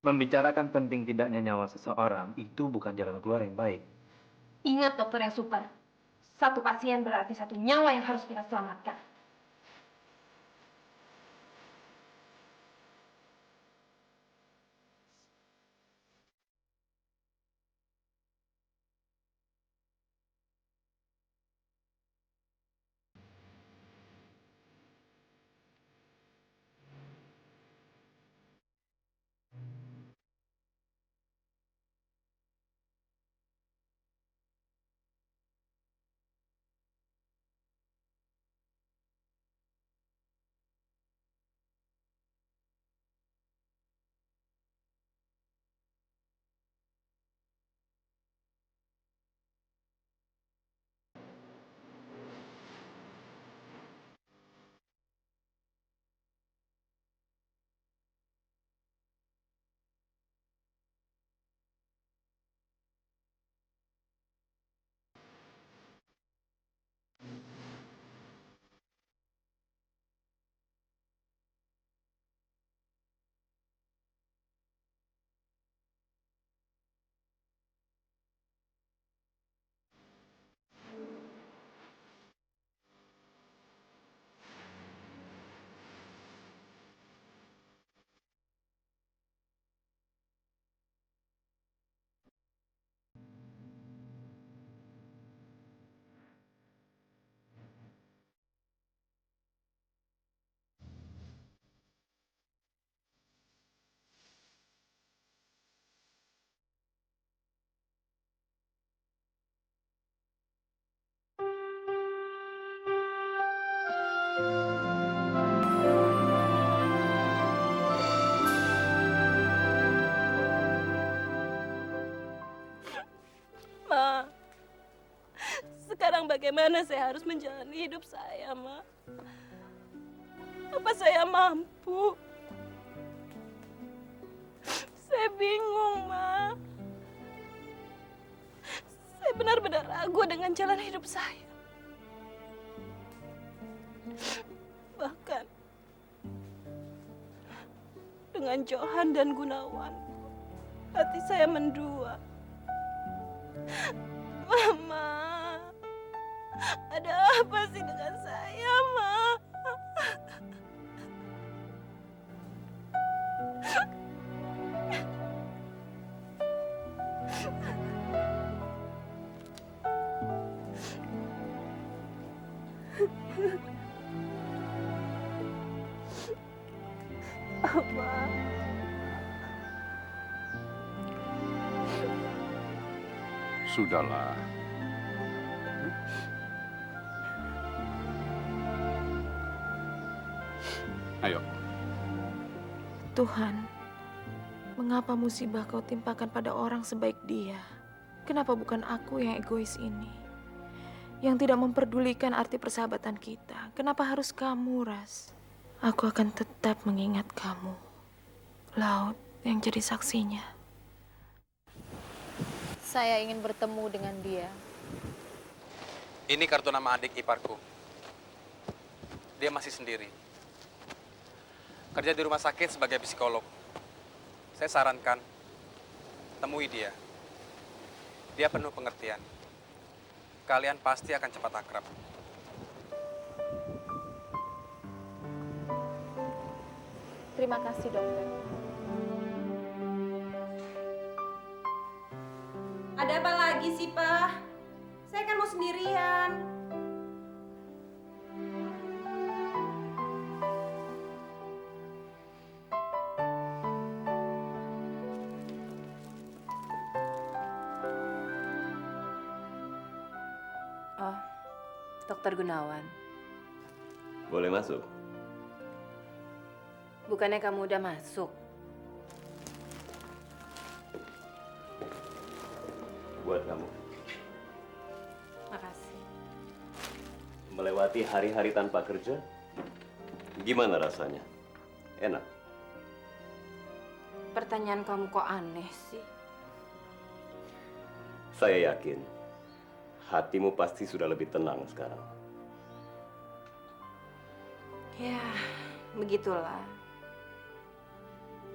Membicarakan penting tidaknya nyawa seseorang itu bukan jalan keluar yang baik. Ingat dokter yang super. Satu pasien berarti satu nyawa yang harus kita selamatkan. Ma, sekarang bagaimana saya harus menjalani hidup saya, Ma? Apa saya mampu? Saya bingung, Ma. Saya benar-benar ragu dengan jalan hidup saya. Bahkan dengan Johan dan Gunawan, hati saya mendua. Mama, ada apa sih dengan saya, Ma? Apa? Sudahlah. Ayo. Tuhan, mengapa musibah kau timpakan pada orang sebaik dia? Kenapa bukan aku yang egois ini? Yang tidak memperdulikan arti persahabatan kita. Kenapa harus kamu, Ras? Aku akan tetap mengingat kamu. Laut yang jadi saksinya. Saya ingin bertemu dengan dia. Ini kartu nama adik iparku. Dia masih sendiri. Kerja di rumah sakit sebagai psikolog. Saya sarankan, temui dia. Dia penuh pengertian. Kalian pasti akan cepat akrab. Terima kasih, dokter. Ada apa lagi sih, Pak? Saya kan mau sendirian. Oh, Dokter Gunawan. Boleh masuk? Bukannya kamu udah masuk? Buat kamu. Makasih. Melewati hari-hari tanpa kerja, gimana rasanya? Enak? Pertanyaan kamu kok aneh sih? Saya yakin, hatimu pasti sudah lebih tenang sekarang. Ya, begitulah.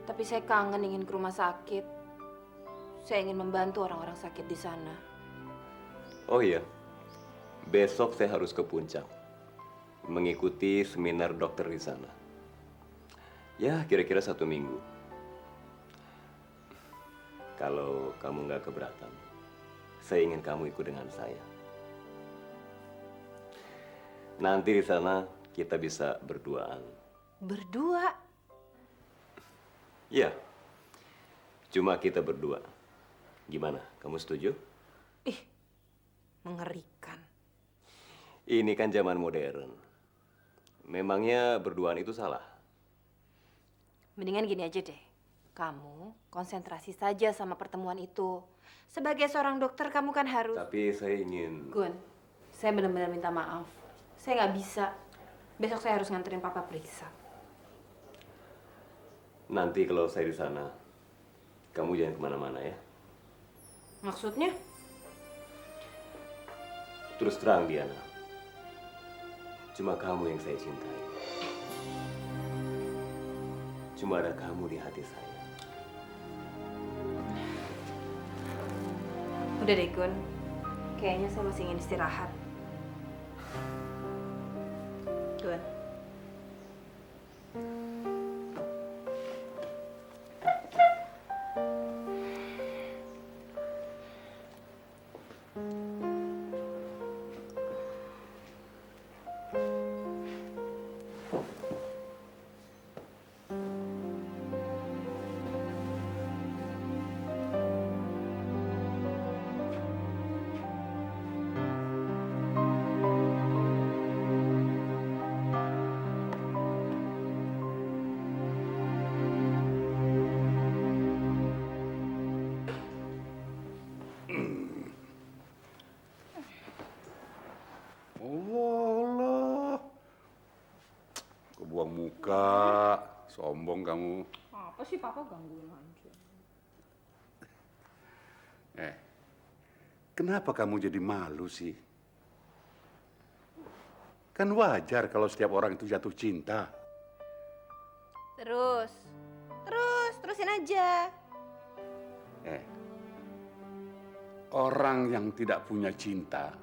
Tapi saya kangen ingin ke rumah sakit. Saya ingin membantu orang-orang sakit di sana. Oh iya, besok saya harus ke Puncak mengikuti seminar dokter di sana. Ya, kira-kira 1 minggu. Kalau kamu nggak keberatan, saya ingin kamu ikut dengan saya. Nanti di sana kita bisa berduaan. Berdua? Ya, cuma kita berdua. Gimana? Kamu setuju? Ih, mengerikan. Ini kan zaman modern. Memangnya berduaan itu salah? Mendingan gini aja deh. Kamu konsentrasi saja sama pertemuan itu. Sebagai seorang dokter, kamu kan harus... Tapi saya ingin... Gun, saya benar-benar minta maaf. Saya nggak bisa. Besok saya harus nganterin papa periksa. Nanti kalau saya di sana, kamu jangan kemana-mana ya. Maksudnya? Terus terang, Diana. Cuma kamu yang saya cintai. Cuma ada kamu di hati saya. Udah deh, Gun. Kayaknya saya masih ingin istirahat. Gun. Allah, kebuang muka, sombong kamu. Apa sih papa gangguin aja? Kenapa kamu jadi malu sih? Kan wajar kalau setiap orang itu jatuh cinta. Terusin aja. Orang yang tidak punya cinta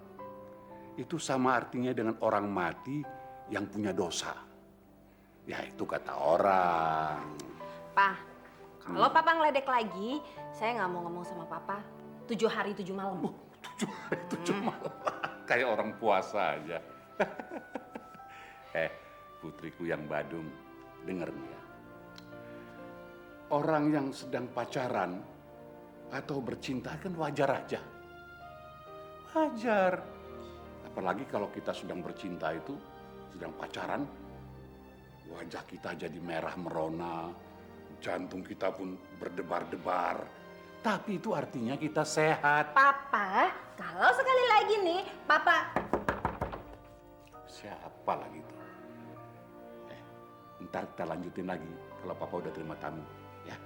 itu sama artinya dengan orang mati yang punya dosa. Ya itu kata orang. Pa, kalau papa ngeledek lagi, saya nggak mau ngomong sama papa 7 hari 7 malam. 7 hari 7 malam. Kayak orang puasa aja. Putriku yang badung, denger nih ya. Orang yang sedang pacaran atau bercinta kan wajar aja. Wajar. Apalagi kalau kita sedang bercinta itu, sedang pacaran, wajah kita jadi merah merona, jantung kita pun berdebar-debar. Tapi itu artinya kita sehat. Papa, kalau sekali lagi nih, papa... Siapa lagi itu? Ntar kita lanjutin lagi kalau papa udah terima tamu, ya.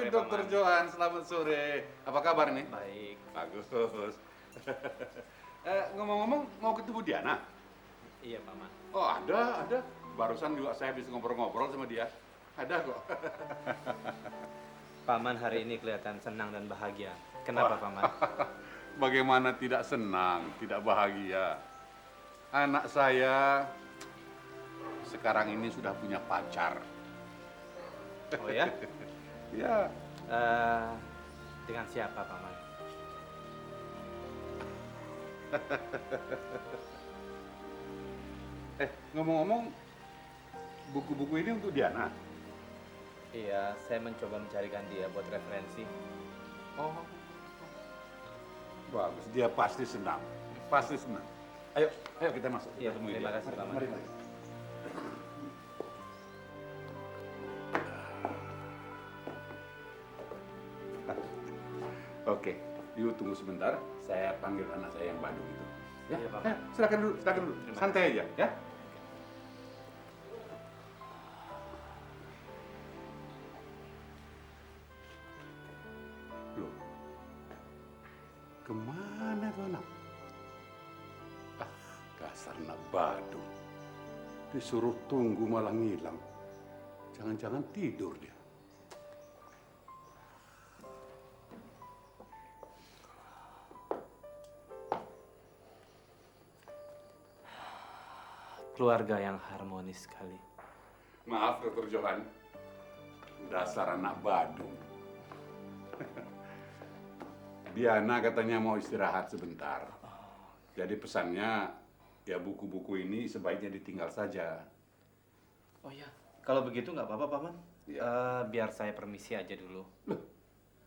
Dokter Johan, selamat sore. Apa kabar nih? Baik. Bagus. Ngomong-ngomong, mau ketemu Diana? Iya, Paman. Oh, ada. Barusan juga saya habis ngobrol-ngobrol sama dia. Ada kok. Paman hari ini kelihatan senang dan bahagia. Kenapa, Paman? Bagaimana tidak senang, tidak bahagia? Anak saya sekarang ini sudah punya pacar. Oh ya? Ya. Dengan siapa, Paman? Ngomong-ngomong, buku-buku ini untuk Diana? Iya, saya mencoba mencarikan dia buat referensi. Oh. Bagus, dia pasti senang. Pasti senang. Ayo, ayo kita masuk. Iya, Temui terima dia. kasih, Paman. Mari, mari. Oke, you tunggu sebentar. Saya panggil anak saya yang Badung itu. Ya, Iya, Pak. silakan dulu, silakan dulu. Terima Santai aja, ya. Loh, kemana tuh anak? Ah, dasar anak Badung. Disuruh tunggu malah ngilang. Jangan-jangan tidur dia. Keluarga yang harmonis sekali. Maaf, Dr. Johan. Dasar anak Badung. Diana katanya mau istirahat sebentar. Jadi pesannya, ya buku-buku ini sebaiknya ditinggal saja. Oh ya, kalau begitu nggak apa-apa, Paman. Biar saya permisi aja dulu. Loh,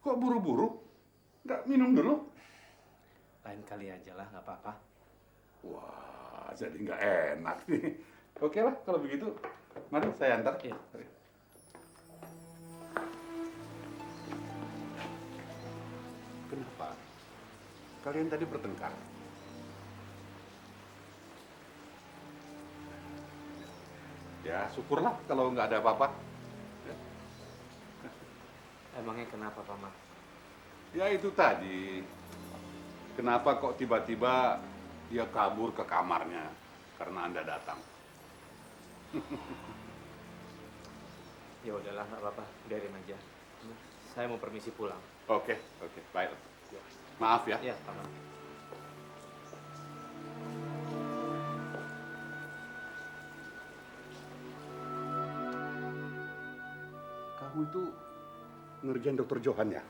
kok buru-buru? Nggak minum dulu? Lain kali aja lah, nggak apa-apa. Wah, jadi nggak enak nih. Oke lah, kalau begitu. Mari saya antar. Iya. Mari. Kenapa? Kalian tadi bertengkar? Ya, syukurlah kalau nggak ada apa-apa. Ya. Emangnya kenapa, Paman? Ya itu tadi. Kenapa kok tiba-tiba dia kabur ke kamarnya karena Anda datang? Ya udahlah, nggak apa-apa. Biarin aja. Saya mau permisi pulang. Oke, baik. Maaf ya. Iya, Paman. Kamu itu ngerjain Dokter Johan ya?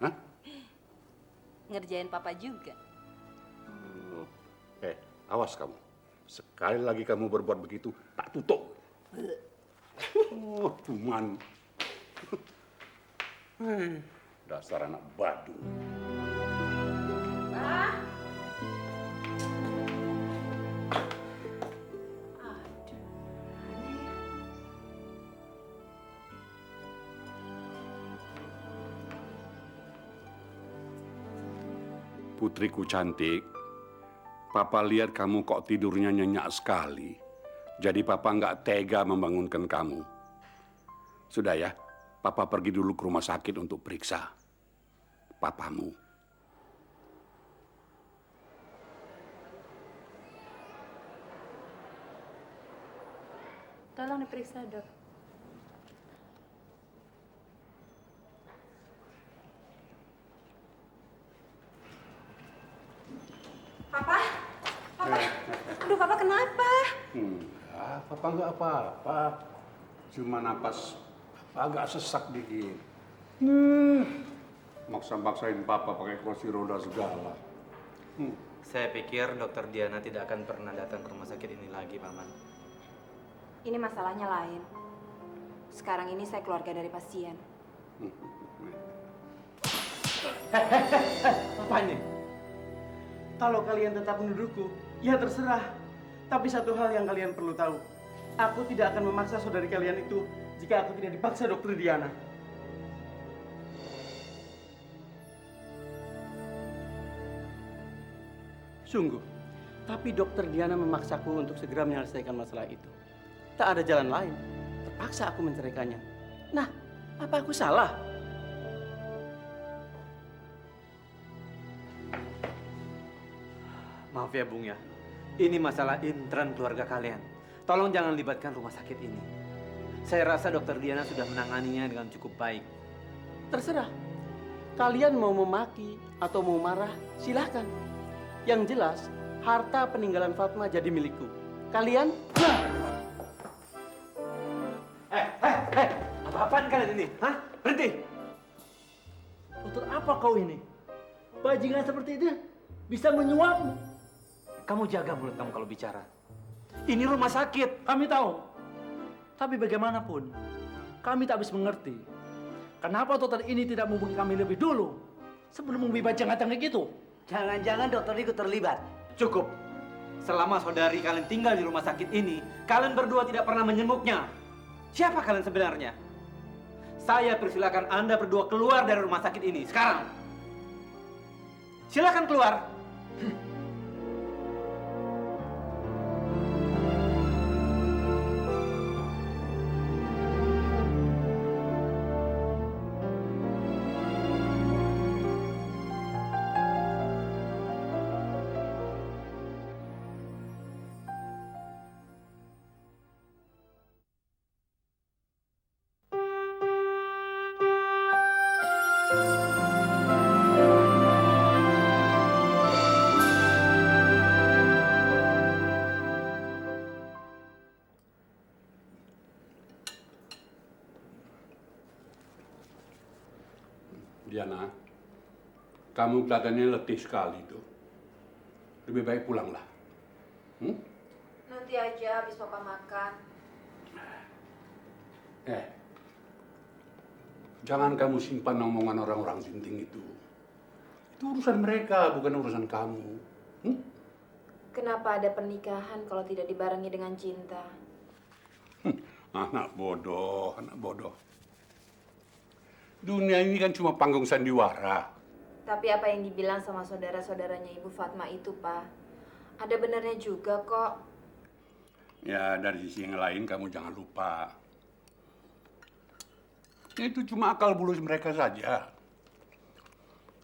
Hah? Ngerjain papa juga. Awas kamu. Sekali lagi kamu berbuat begitu, tak tutup. Oh, cuman. Dasar anak Badung. Putriku cantik, Papa lihat kamu kok tidurnya nyenyak sekali. Jadi Papa nggak tega membangunkan kamu. Sudah ya, Papa pergi dulu ke rumah sakit untuk periksa papamu. Tolong diperiksa, Dok. Papa? Papa? Aduh, Papa kenapa? Enggak, Papa nggak apa-apa. Cuma napas Papa agak sesak dikit. Maksa-maksain Papa pakai kursi roda segala. Saya pikir Dokter Diana tidak akan pernah datang ke rumah sakit ini lagi, Paman. Ini masalahnya lain. Sekarang ini saya keluarga dari pasien. Apa ini? Kalau kalian tetap menuduhku, ya terserah. Tapi satu hal yang kalian perlu tahu. Aku tidak akan memaksa saudari kalian itu jika aku tidak dipaksa Dokter Diana. Sungguh. Tapi Dokter Diana memaksaku untuk segera menyelesaikan masalah itu. Tak ada jalan lain. Terpaksa aku menceraikannya. Nah, apa aku salah? Maaf ya, Bung ya. Ini masalah intern keluarga kalian. Tolong jangan libatkan rumah sakit ini. Saya rasa Dokter Diana sudah menanganinya dengan cukup baik. Terserah. Kalian mau memaki atau mau marah, silahkan. Yang jelas, harta peninggalan Fatma jadi milikku. Kalian? Apa-apaan kalian ini? Hah? Berhenti! Untuk apa kau ini? Bajingan seperti itu bisa menyuapmu. Kamu jaga mulut kamu kalau bicara. Ini rumah sakit. Kami tahu. Tapi bagaimanapun, kami tak bisa mengerti. Kenapa dokter ini tidak menghubungi kami lebih dulu? sebelum Umi Bajang datang kayak gitu. Jangan-jangan dokter ikut terlibat. Cukup. Selama saudari kalian tinggal di rumah sakit ini, kalian berdua tidak pernah menjenguknya. Siapa kalian sebenarnya? Saya persilakan Anda berdua keluar dari rumah sakit ini sekarang. Silakan keluar. Diana, kamu kelihatannya letih sekali tuh. Lebih baik pulanglah. Nanti aja habis papa makan. Jangan kamu simpan omongan orang-orang sinting itu. Itu urusan mereka, bukan urusan kamu. Kenapa ada pernikahan kalau tidak dibarengi dengan cinta? Anak bodoh, anak bodoh. Dunia ini kan cuma panggung sandiwara. Tapi apa yang dibilang sama saudara-saudaranya Ibu Fatma itu, Pak, ada benarnya juga kok. Ya, dari sisi yang lain kamu jangan lupa. Itu cuma akal bulus mereka saja.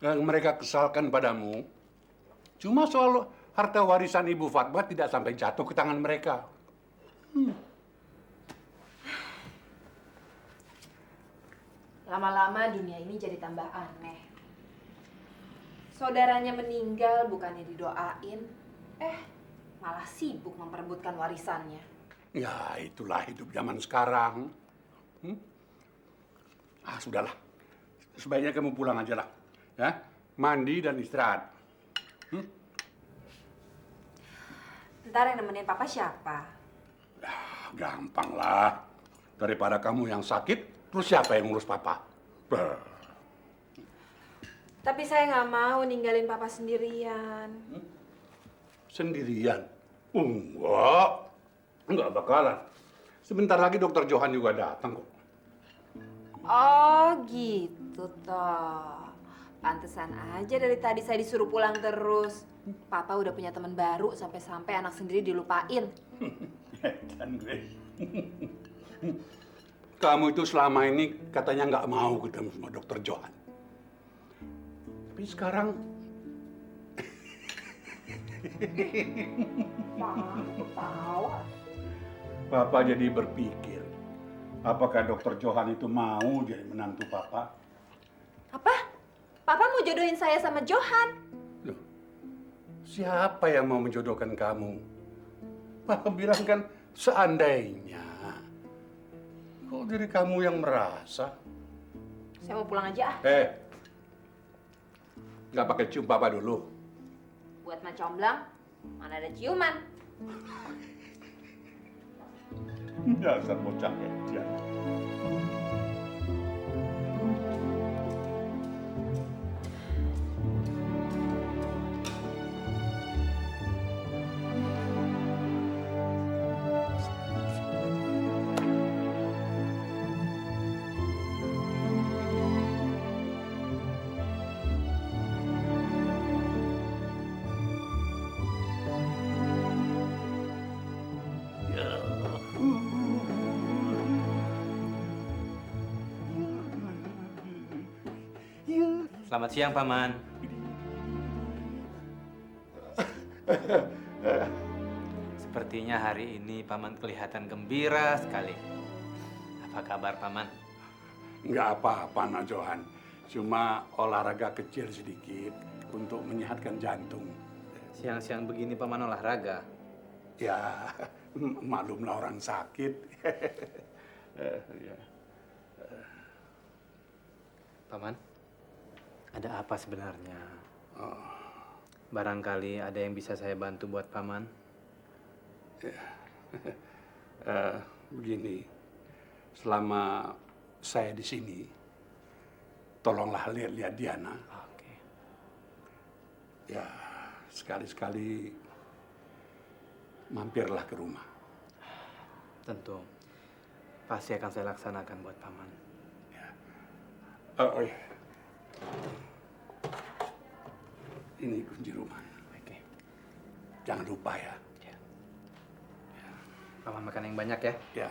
Yang mereka kesalkan padamu, cuma soal harta warisan Ibu Fatma tidak sampai jatuh ke tangan mereka. Lama-lama dunia ini jadi tambah aneh. Saudaranya meninggal bukannya didoain, malah sibuk memperebutkan warisannya. Ya, itulah hidup zaman sekarang. Sudahlah. Sebaiknya kamu pulang aja lah. Ya, mandi dan istirahat. Ntar yang nemenin papa siapa? Gampang lah. Daripada kamu yang sakit, terus siapa yang ngurus papa? Tapi saya nggak mau ninggalin papa sendirian. Sendirian? Enggak bakalan. Sebentar lagi dokter Johan juga datang kok. Oh gitu toh. Pantesan aja dari tadi saya disuruh pulang terus. Papa udah punya teman baru sampai-sampai anak sendiri dilupain. Dan gue. Kamu itu selama ini katanya nggak mau ketemu sama dokter Johan. Tapi sekarang... Papa jadi berpikir, apakah dokter Johan itu mau jadi menantu Papa? Apa? Papa mau jodohin saya sama Johan? Loh, siapa yang mau menjodohkan kamu? Papa bilang kan seandainya. Kok diri kamu yang merasa? Saya mau pulang aja ah. Nggak pakai cium Papa dulu. Buat macomblang, mana ada ciuman. Dasar bocah kecil. Selamat siang, Paman. Sepertinya hari ini Paman kelihatan gembira sekali. Apa kabar, Paman? Nggak apa-apa, Nak Johan. Cuma olahraga kecil sedikit untuk menyehatkan jantung. Siang-siang begini Paman olahraga? Ya, maklumlah orang sakit. Paman, ada apa sebenarnya? Barangkali ada yang bisa saya bantu buat Paman? Begini, selama saya di sini, tolonglah lihat-lihat Diana. Ya, sekali-sekali mampirlah ke rumah. Tentu. Pasti akan saya laksanakan buat Paman. Oh iya. Ini kunci rumah. Oke. Jangan lupa ya. Paman makan yang banyak ya. Ya.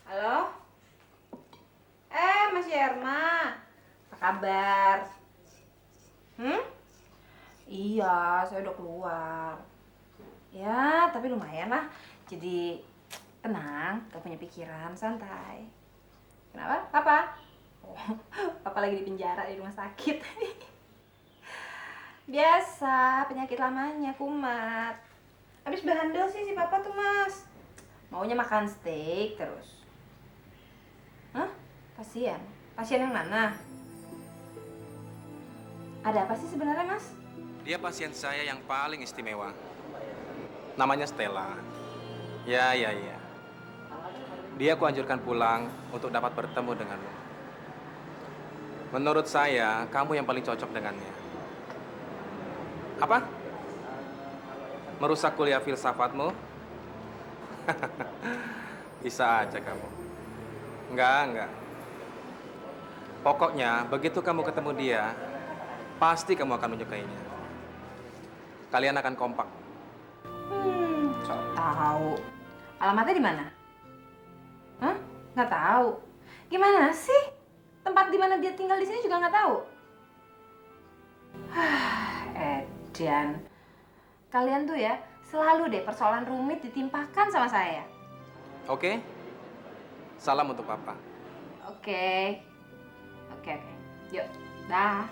Halo? Mas Yerma. Apa kabar? Iya, saya udah keluar. Ya, tapi lumayan lah. Jadi tenang, gak punya pikiran, santai. Kenapa? Papa? Oh, Papa lagi di penjara di rumah sakit. Biasa, penyakit lamanya, kumat. Habis behandel sih si Papa tuh, Mas. Maunya makan steak terus. Hah? Pasien? Pasien yang mana? Ada apa sih sebenarnya, Mas? Dia pasien saya yang paling istimewa. Namanya Stella. Ya. Dia kuanjurkan pulang untuk dapat bertemu denganmu. Menurut saya, kamu yang paling cocok dengannya. Apa? Merusak kuliah filsafatmu? Bisa aja kamu. Enggak. Pokoknya, begitu kamu ketemu dia, pasti kamu akan menyukainya. Kalian akan kompak. Sok tahu. Alamatnya di mana? Hah? Nggak tahu. Gimana sih? Tempat di mana dia tinggal di sini juga nggak tahu. Edan. Kalian tuh ya, selalu deh persoalan rumit ditimpakan sama saya. Oke? Salam untuk Papa. Oke. Yuk, dah.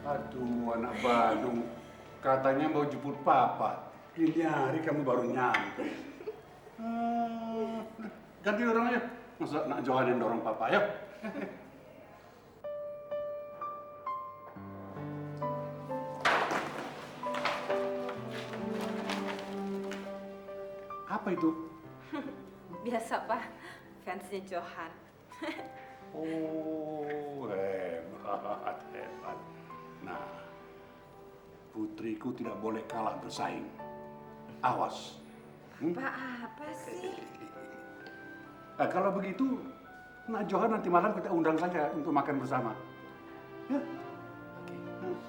Aduh, anak Badung. Katanya mau jemput Papa. Ini hari kamu baru nyampe. Ganti orang aja. Masa nak Johan yang dorong Papa, yuk. Apa itu? Biasa, Pak. Fansnya Johan. Oh, hebat, hebat. Nah, putriku tidak boleh kalah bersaing. Awas. Apa sih? Kalau begitu, Nak Johan nanti malam kita undang saja untuk makan bersama. Ya?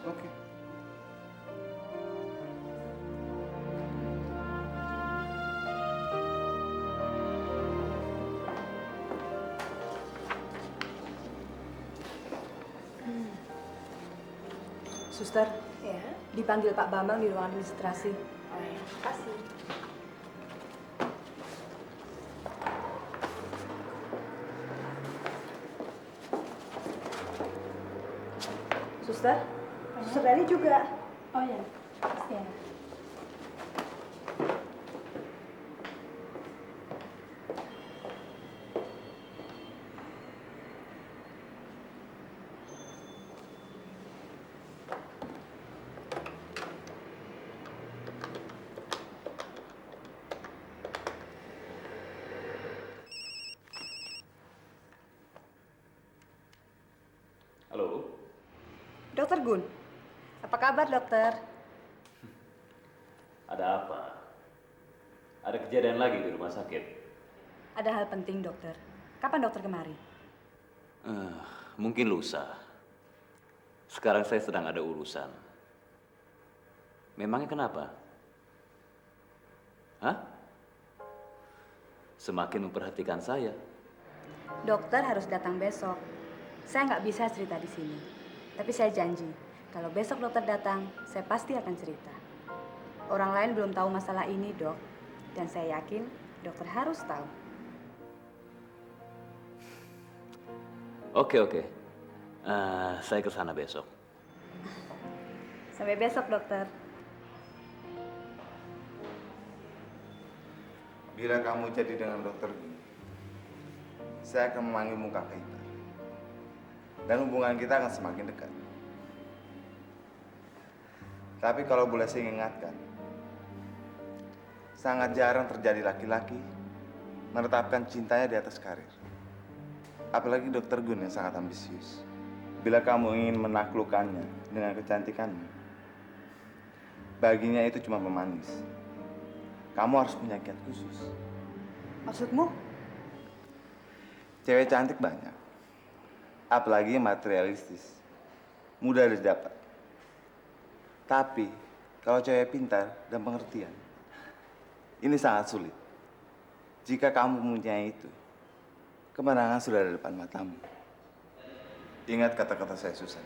Oke. Suster, Ya. dipanggil Pak Bambang di ruang administrasi. Oh ya, makasih. Suster, Suster Dani juga. Oh ya, pasti ya. Halo, Dokter Gun, apa kabar dokter? ada apa? Ada kejadian lagi di rumah sakit? Ada hal penting dokter. Kapan dokter kemari? Mungkin lusa. Sekarang saya sedang ada urusan. Memangnya kenapa? Hah? Semakin memperhatikan saya. Dokter harus datang besok. Saya nggak bisa cerita di sini. Tapi saya janji, kalau besok dokter datang, saya pasti akan cerita. Orang lain belum tahu masalah ini, dok. Dan saya yakin dokter harus tahu. Oke. Saya ke sana besok. Sampai besok, dokter. Bila kamu jadi dengan dokter Gun, saya akan memanggilmu kakak ipar. Dan hubungan kita akan semakin dekat. Tapi kalau boleh saya ingatkan, sangat jarang terjadi laki-laki menetapkan cintanya di atas karir. Apalagi dokter Gun yang sangat ambisius. Bila kamu ingin menaklukkannya dengan kecantikanmu, baginya itu cuma pemanis. Kamu harus punya kiat khusus. Maksudmu? Cewek cantik banyak. Apalagi yang materialistis. Mudah didapat. Tapi, kalau cewek pintar dan pengertian, ini sangat sulit. Jika kamu mempunyai itu, kemenangan sudah ada di depan matamu. Ingat kata-kata saya, Susan.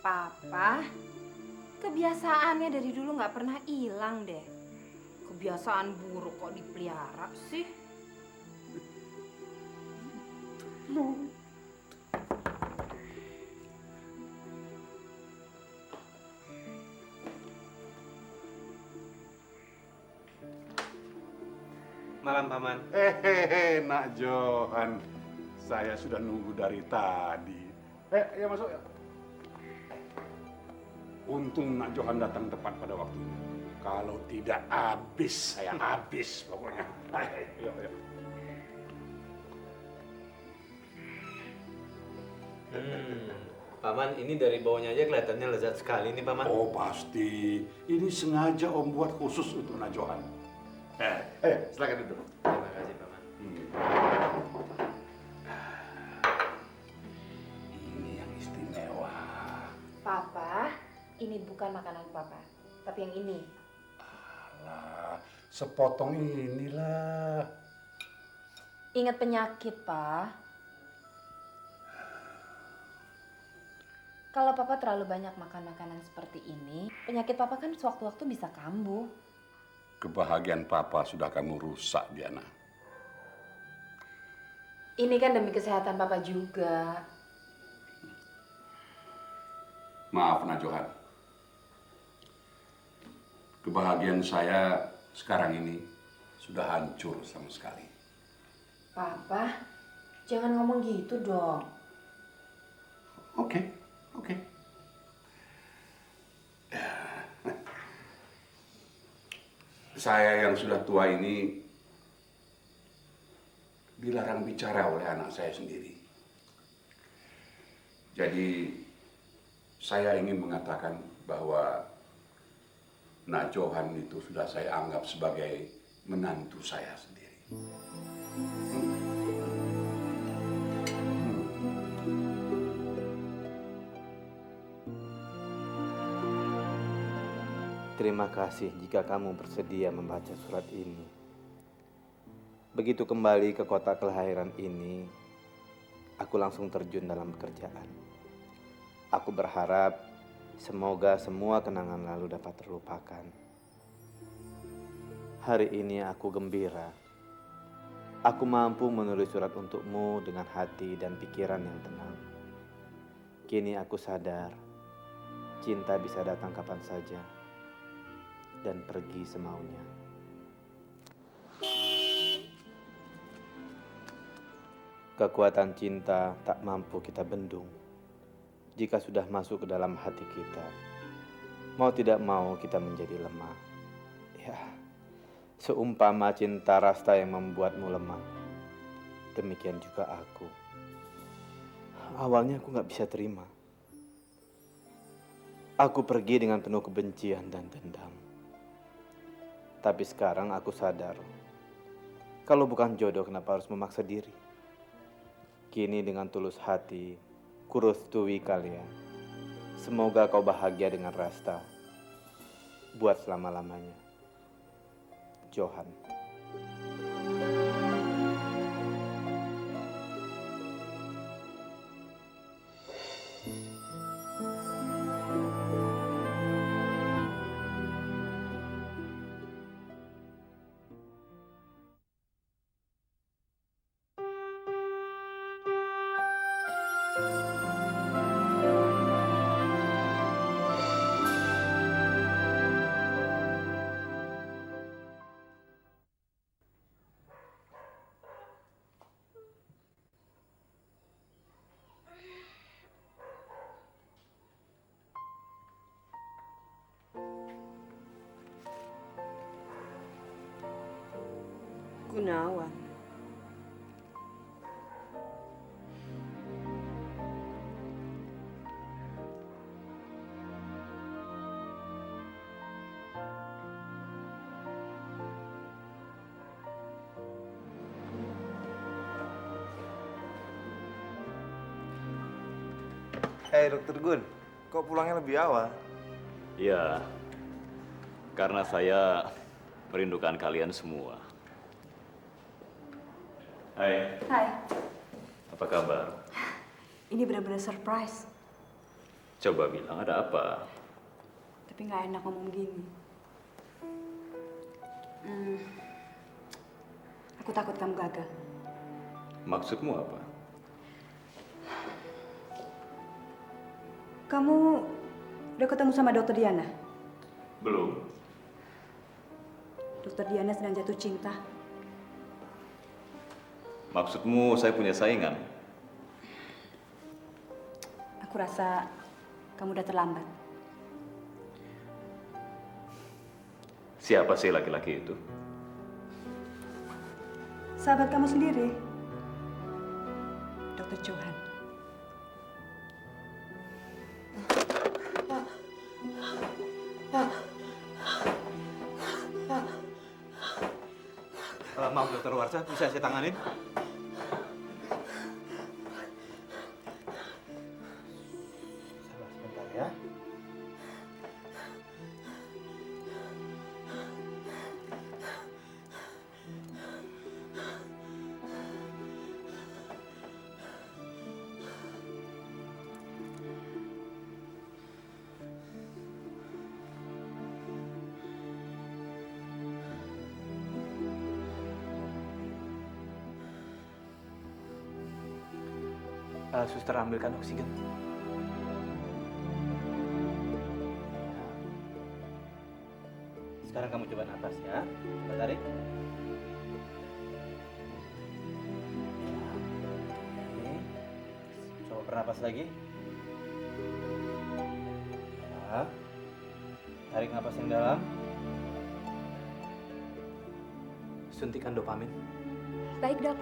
Papa, kebiasaannya dari dulu nggak pernah hilang deh. Kebiasaan buruk kok dipelihara sih? Malam, Paman. Nak Johan. Saya sudah nunggu dari tadi. Ya masuk ya. Untung Nak Johan datang tepat pada waktunya. Kalau tidak habis, saya habis pokoknya. Ayo. Paman, ini dari bawahnya aja kelihatannya lezat sekali nih, Paman. Oh pasti. Ini sengaja Om buat khusus untuk Nak Johan. Silakan duduk. Terima kasih, Paman. Ini yang istimewa. Papa, ini bukan makanan Papa, tapi yang ini. Alah, sepotong inilah. Ingat penyakit, Pak. Kalau Papa terlalu banyak makan makanan seperti ini, penyakit Papa kan sewaktu-waktu bisa kambuh. Kebahagiaan Papa sudah kamu rusak, Diana. Ini kan demi kesehatan Papa juga. Maaf, Nak Johan. kebahagiaan saya sekarang ini sudah hancur sama sekali. Papa, jangan ngomong gitu dong. Oke. Saya yang sudah tua ini dilarang bicara oleh anak saya sendiri. Jadi saya ingin mengatakan bahwa Nak Johan itu sudah saya anggap sebagai menantu saya sendiri. Terima kasih jika kamu bersedia membaca surat ini. Begitu kembali ke kota kelahiran ini, aku langsung terjun dalam pekerjaan. Aku berharap semoga semua kenangan lalu dapat terlupakan. Hari ini aku gembira. Aku mampu menulis surat untukmu dengan hati dan pikiran yang tenang. Kini aku sadar, cinta bisa datang kapan saja dan pergi semaunya. Kekuatan cinta tak mampu kita bendung. Jika sudah masuk ke dalam hati kita, mau tidak mau kita menjadi lemah. Ya, seumpama cinta Rasta yang membuatmu lemah, demikian juga aku. Awalnya aku gak bisa terima. Aku pergi dengan penuh kebencian dan dendam. Tapi sekarang aku sadar, kalau bukan jodoh kenapa harus memaksa diri. Kini dengan tulus hati, kurustui kalian. Semoga kau bahagia dengan Rasta. Buat selama-lamanya. Johan. Gunawan. Dokter Gun, kok pulangnya lebih awal? Ya, karena saya merindukan kalian semua. Hai. Hai. Apa kabar? Ini benar-benar surprise. Coba bilang ada apa? Tapi nggak enak ngomong gini. Aku takut kamu gagal. Maksudmu apa? Kamu udah ketemu sama Dokter Diana? Belum. Dokter Diana sedang jatuh cinta. Maksudmu saya punya saingan? Aku rasa kamu udah terlambat. Siapa sih laki-laki itu? Sahabat kamu sendiri, Dokter Johan. Maaf Dokter Warsa, bisa saya tanganin? Sabar sebentar ya. Suster ambilkan oksigen. Sekarang kamu coba napas ya. Coba tarik. Oke. Coba bernapas lagi. Ya. Tarik napas yang dalam. Suntikan dopamin. Baik, Dok.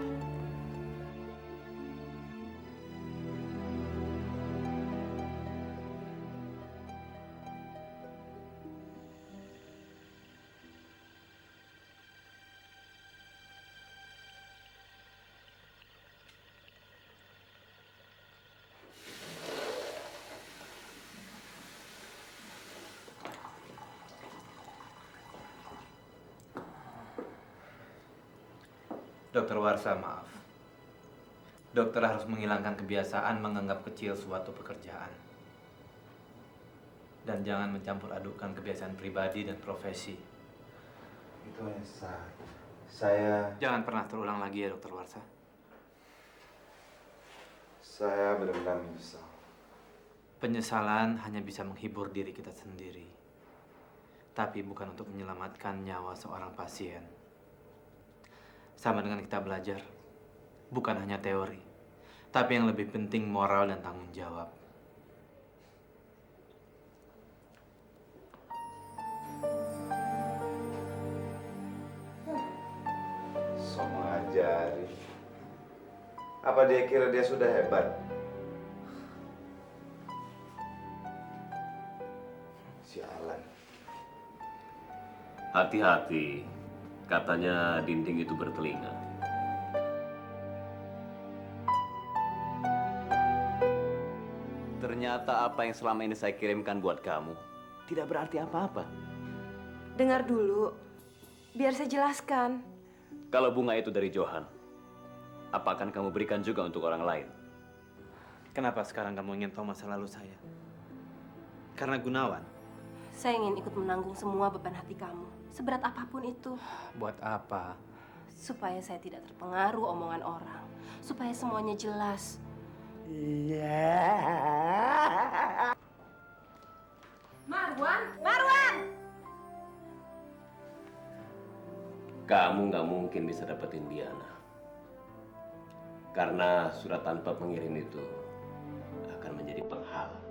Dokter Warsa, maaf. Dokter harus menghilangkan kebiasaan menganggap kecil suatu pekerjaan. Dan jangan mencampur adukkan kebiasaan pribadi dan profesi. Itu hanya saat saya... Jangan pernah terulang lagi ya, Dokter Warsa. Saya benar-benar menyesal. Penyesalan hanya bisa menghibur diri kita sendiri. Tapi bukan untuk menyelamatkan nyawa seorang pasien. Sama dengan kita belajar, bukan hanya teori, tapi yang lebih penting moral dan tanggung jawab. So mengajari. Apa dia kira dia sudah hebat? Sialan. Hati-hati, katanya dinding itu bertelinga. Ternyata apa yang selama ini saya kirimkan buat kamu tidak berarti apa-apa. Dengar dulu, biar saya jelaskan. Kalau bunga itu dari Johan, apa akan kamu berikan juga untuk orang lain? Kenapa sekarang kamu ingin tahu masa lalu saya? Karena Gunawan. Saya ingin ikut menanggung semua beban hati kamu, seberat apapun itu. Buat apa? Supaya saya tidak terpengaruh omongan orang, supaya semuanya jelas. Marwan! Marwan! Kamu nggak mungkin bisa dapetin Diana. Karena surat tanpa pengirim itu akan menjadi penghalang.